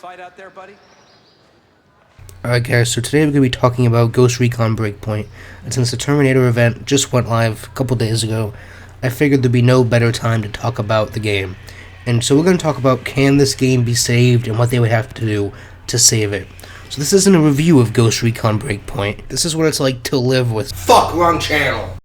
fight out there, buddy? Alright guys, so today we're going to be talking about Ghost Recon Breakpoint, and since the Terminator event just went live a couple days ago, I figured there'd be no better time to talk about the game. And so we're going to talk about can this game be saved and what they would have to do to save it. So this isn't a review of Ghost Recon Breakpoint, this is what it's like to live with— Fuck, wrong channel!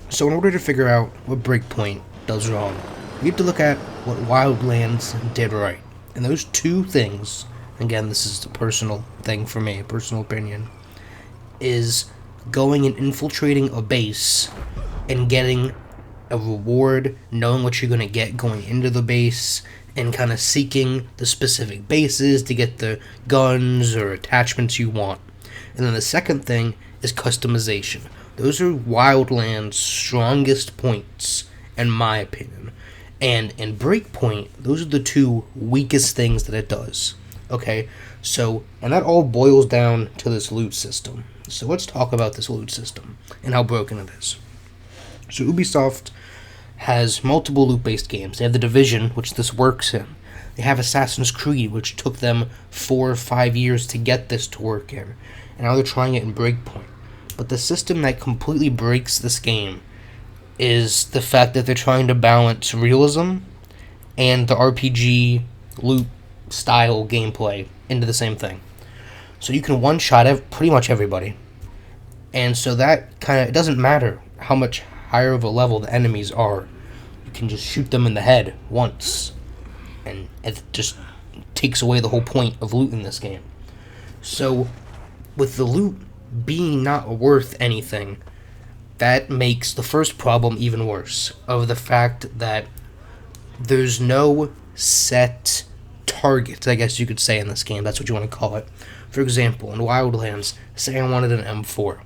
So in order to figure out what Breakpoint does wrong, we have to look at what Wildlands did right. And those two things, again this is a personal thing for me, a personal opinion, is going and infiltrating a base and getting a reward, knowing what you're going to get going into the base, and kind of seeking the specific bases to get the guns or attachments you want. And then the second thing is customization. Those are Wildlands' strongest points, in my opinion. And in Breakpoint, those are the two weakest things that it does. Okay, so, and that all boils down to this loot system. So let's talk about this loot system and how broken it is. So Ubisoft has multiple loot-based games. They have The Division, which this works in. They have Assassin's Creed, which took them 4 or 5 years to get this to work in. And now they're trying it in Breakpoint. But the system that completely breaks this game is the fact that they're trying to balance realism and the RPG loot style gameplay into the same thing. So you can one-shot pretty much everybody. And so that kind of, it doesn't matter how much higher of a level the enemies are. You can just shoot them in the head once. And it just takes away the whole point of loot in this game. So with the loot being not worth anything, that makes the first problem even worse, of the fact that there's no set target, I guess you could say, in this game. That's what you want to call it. For example, in Wildlands, say I wanted an M4.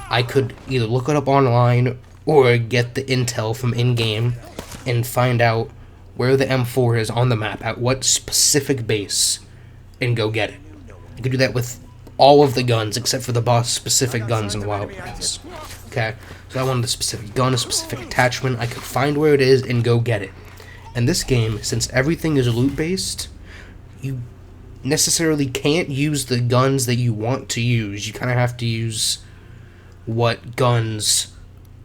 I could either look it up online or get the intel from in-game and find out where the M4 is on the map, at what specific base, and go get it. I could do that with all of the guns except for the boss-specific guns in Wildlands. Okay, so I wanted a specific gun, a specific attachment. I could find where it is and go get it. In this game, since everything is loot-based, you necessarily can't use the guns that you want to use. You kind of have to use what guns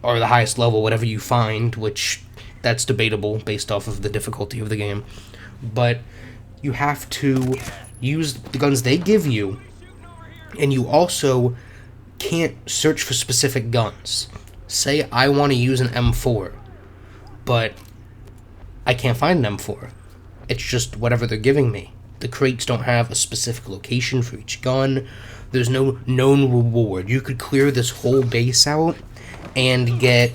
are the highest level, whatever you find, which that's debatable based off of the difficulty of the game. But you have to use the guns they give you, and you also can't search for specific guns. Say I want to use an M4, but I can't find an M4. It's just whatever they're giving me. The crates don't have a specific location for each gun. There's no known reward. You could clear this whole base out and get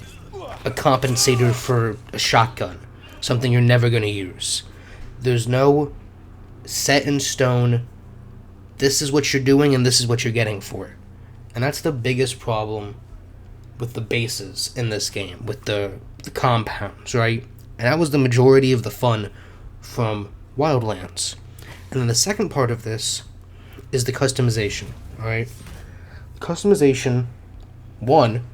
a compensator for a shotgun, something you're never going to use. There's no set in stone, this is what you're doing and this is what you're getting for it. And that's the biggest problem with the bases in this game, with the compounds, right? And that was the majority of the fun from Wildlands. And then the second part of this is the customization, alright? Customization, one,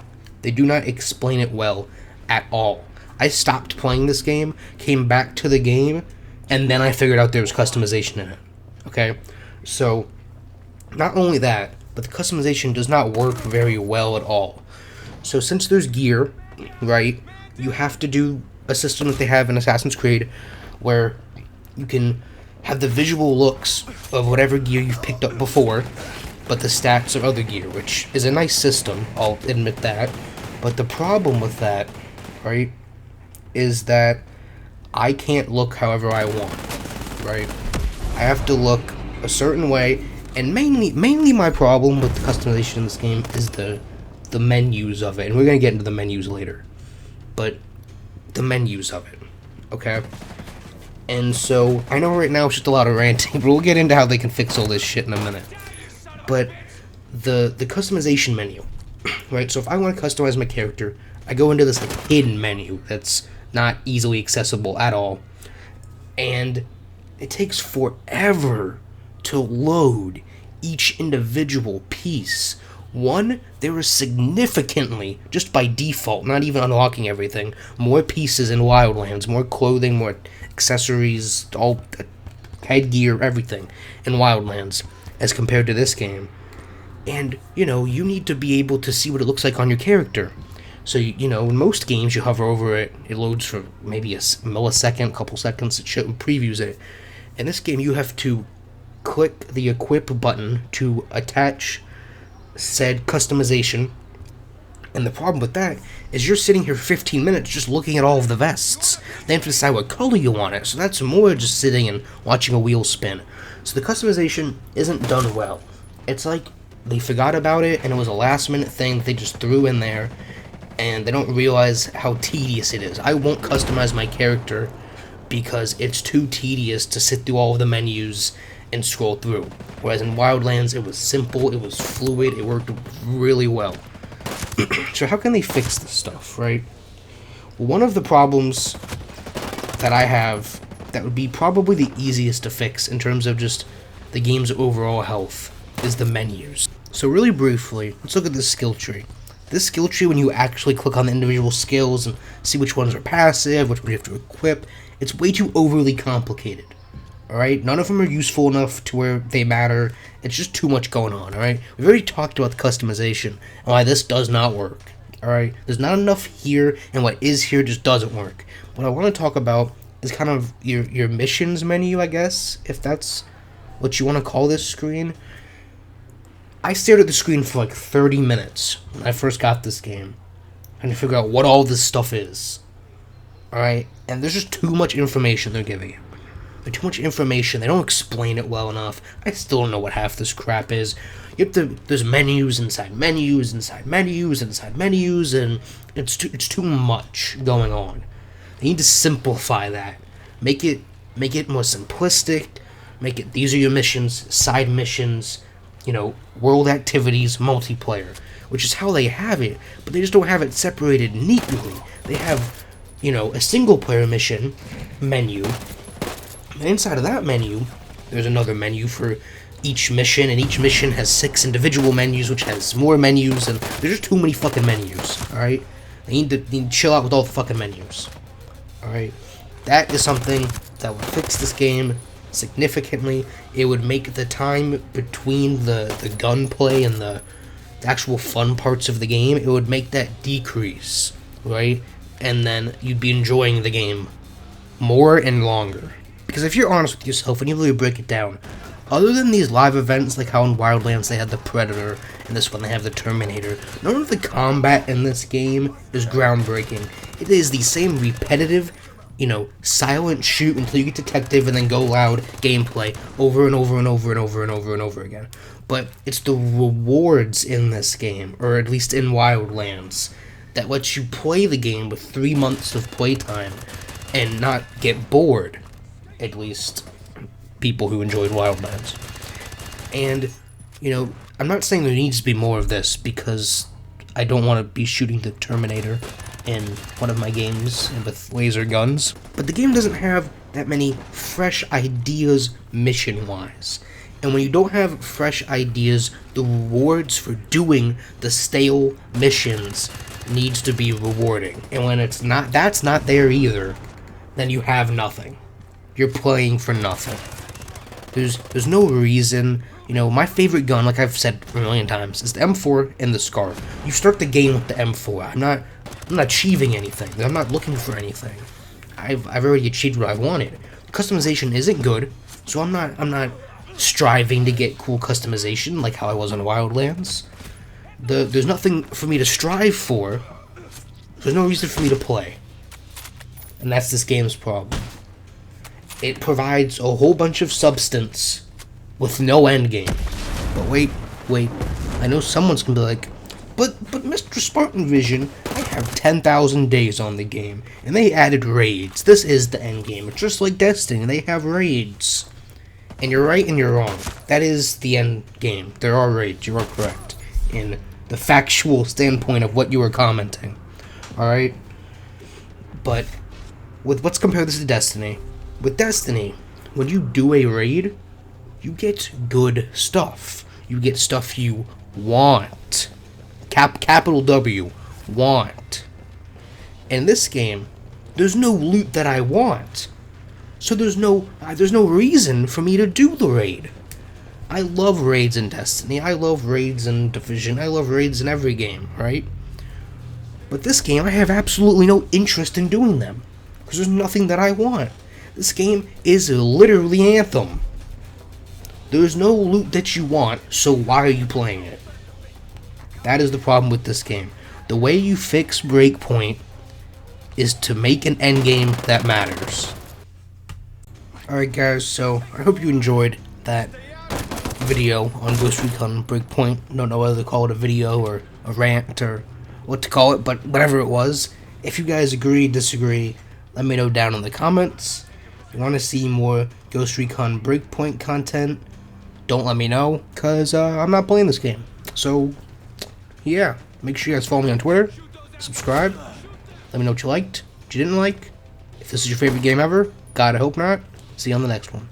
they do not explain it well at all. I stopped playing this game, came back to the game, and then I figured out there was customization in it, okay? So, not only that, but the customization does not work very well at all. So since there's gear, right, you have to do a system that they have in Assassin's Creed where you can have the visual looks of whatever gear you've picked up before, but the stats of other gear, which is a nice system, I'll admit that. But the problem with that, right, is that I can't look however I want, right? I have to look a certain way, and mainly my problem with the customization in this game is the menus of it, and we're going to get into the menus later. But the menus of it, okay? And so, I know right now it's just a lot of ranting, but we'll get into how they can fix all this shit in a minute. But the customization menu, right? So if I want to customize my character, I go into this like hidden menu that's not easily accessible at all. And it takes forever to load each individual piece One, there is significantly, just by default, not even unlocking everything, more pieces in Wildlands, more clothing, more accessories, all headgear, everything in Wildlands as compared to this game. And, you need to be able to see what it looks like on your character. So, in most games, you hover over it, it loads for maybe a millisecond, couple seconds, it previews it. In this game, you have to click the equip button to attach said customization. And the problem with that is you're sitting here for 15 minutes just looking at all of the vests. They have to decide what color you want it, so that's more just sitting and watching a wheel spin. So the customization isn't done well. It's like they forgot about it, and it was a last-minute thing that they just threw in there, and they don't realize how tedious it is. I won't customize my character because it's too tedious to sit through all of the menus and scroll through. Whereas in Wildlands, it was simple, it was fluid, it worked really well. So how can they fix this stuff, right? Well, one of the problems that I have that would be probably the easiest to fix in terms of just the game's overall health is the menus. So really briefly, let's look at this skill tree. This skill tree, when you actually click on the individual skills and see which ones are passive, which ones you have to equip, it's way too overly complicated. Alright? None of them are useful enough to where they matter. It's just too much going on, alright? We've already talked about the customization and why this does not work. Alright? There's not enough here, and what is here just doesn't work. What I want to talk about is kind of your missions menu, I guess, if that's what you want to call this screen. I stared at the screen for like 30 minutes when I first got this game, trying to figure out what all this stuff is. Alright? And there's just too much information they're giving you. There's too much information. They don't explain it well enough. I still don't know what half this crap is. There's menus inside menus, inside menus, inside menus, and it's too much going on. They need to simplify that. Make it more simplistic. Make it, these are your missions, side missions, world activities, multiplayer, which is how they have it, but they just don't have it separated neatly. They have, a single player mission menu, and inside of that menu, there's another menu for each mission, and each mission has 6 individual menus, which has more menus, and there's just too many fucking menus, alright? They need to chill out with all the fucking menus, alright? That is something that would fix this game significantly. It would make the time between the gunplay and the actual fun parts of the game, it would make that decrease, right? And then you'd be enjoying the game more and longer. Because if you're honest with yourself and you really break it down, other than these live events, like how in Wildlands they had the Predator, and this one they have the Terminator, none of the combat in this game is groundbreaking. It is the same repetitive, silent shoot until you get detective and then go loud gameplay over and over and over and over and over and over again. But it's the rewards in this game, or at least in Wildlands, that lets you play the game with 3 months of playtime and not get bored. At least people who enjoyed Wildlands. And, I'm not saying there needs to be more of this because I don't want to be shooting the Terminator in one of my games with laser guns, but the game doesn't have that many fresh ideas mission-wise. And when you don't have fresh ideas, the rewards for doing the stale missions needs to be rewarding. And when that's not there either, then you have nothing. You're playing for nothing. There's no reason. My favorite gun, like I've said a million times, is the M4 and the SCAR. You start the game with the M4. I'm not achieving anything. I'm not looking for anything. I've already achieved what I wanted. Customization isn't good, so I'm not striving to get cool customization like how I was on Wildlands. There's nothing for me to strive for. There's no reason for me to play. And that's this game's problem. It provides a whole bunch of substance with no end game. But wait. I know someone's gonna be like, but Mr. Spartan Vision, I have 10,000 days on the game, and they added raids. This is the end game. It's just like Destiny. They have raids. And you're right and you're wrong. That is the end game. There are raids. You are correct in the factual standpoint of what you were commenting. Alright? But let's compare this to Destiny. With Destiny, when you do a raid, you get good stuff. You get stuff you want. Capital W, want. In this game, there's no loot that I want. So there's no reason for me to do the raid. I love raids in Destiny. I love raids in Division. I love raids in every game, right? But this game, I have absolutely no interest in doing them. Because there's nothing that I want. This game is literally Anthem. There's no loot that you want, so why are you playing it? That is the problem with this game. The way you fix Breakpoint is to make an endgame that matters. Alright guys, so I hope you enjoyed that video on Ghost Recon Breakpoint. Don't know whether to call it a video or a rant or what to call it, but whatever it was. If you guys agree, disagree, let me know down in the comments. If you want to see more Ghost Recon Breakpoint content, don't let me know, because I'm not playing this game. So, yeah, make sure you guys follow me on Twitter, subscribe, let me know what you liked, what you didn't like. If this is your favorite game ever, God, I hope not. See you on the next one.